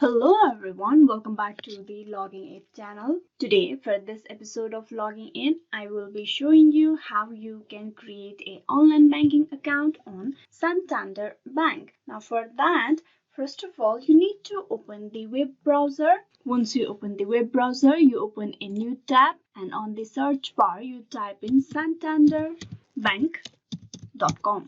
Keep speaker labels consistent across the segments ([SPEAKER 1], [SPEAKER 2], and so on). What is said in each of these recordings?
[SPEAKER 1] Hello everyone, welcome back to the Logging In channel. Today for this episode of Logging In, I will be showing you how you can create an online banking account on Santander Bank. Now for that, first of all, you need to open the web browser. Once you open the web browser, you open a new tab and on the search bar, you type in santanderbank.com.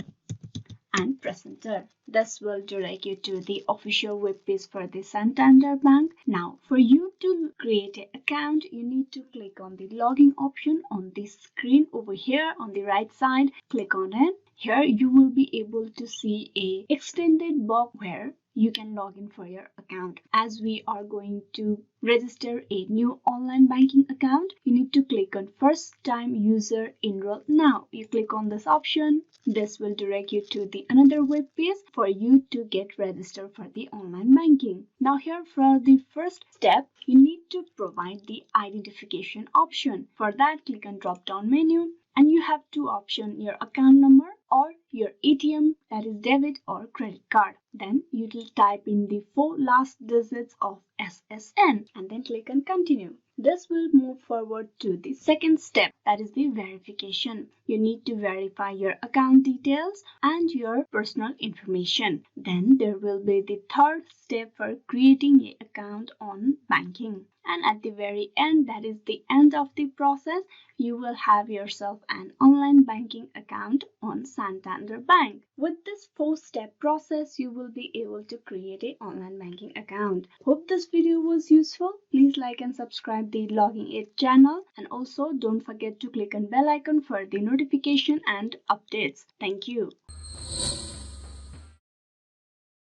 [SPEAKER 1] and press enter. This will direct you to the official web page for the Santander Bank. Now, for you to create an account, you need to click on the login option on the screen over here on the right side. Click on it. Here you will be able to see a extended box where you can log in for your account. As we are going to register a new online banking account, you need to click on first time user enroll now. You click on this option. This will direct you to the another web page for you to get registered for the online banking. Now here for the first step, you need to provide the identification option. For that, click on drop down menu and you have two options, your account number or your ATM, that is debit or credit card. Then you will type in the 4 last digits of SSN and then click on continue. This will move forward to the second step, that is the verification. You need to verify your account details and your personal information. Then there will be the third step for creating an account on banking. And at the very end, that is the end of the process, you will have yourself an online banking account on Santander Bank. With this 4-step process, you will be able to create an online banking account. Hope this video was useful. Please like and subscribe the Logging In channel, and also don't forget to click on bell icon for the notification and updates. Thank you.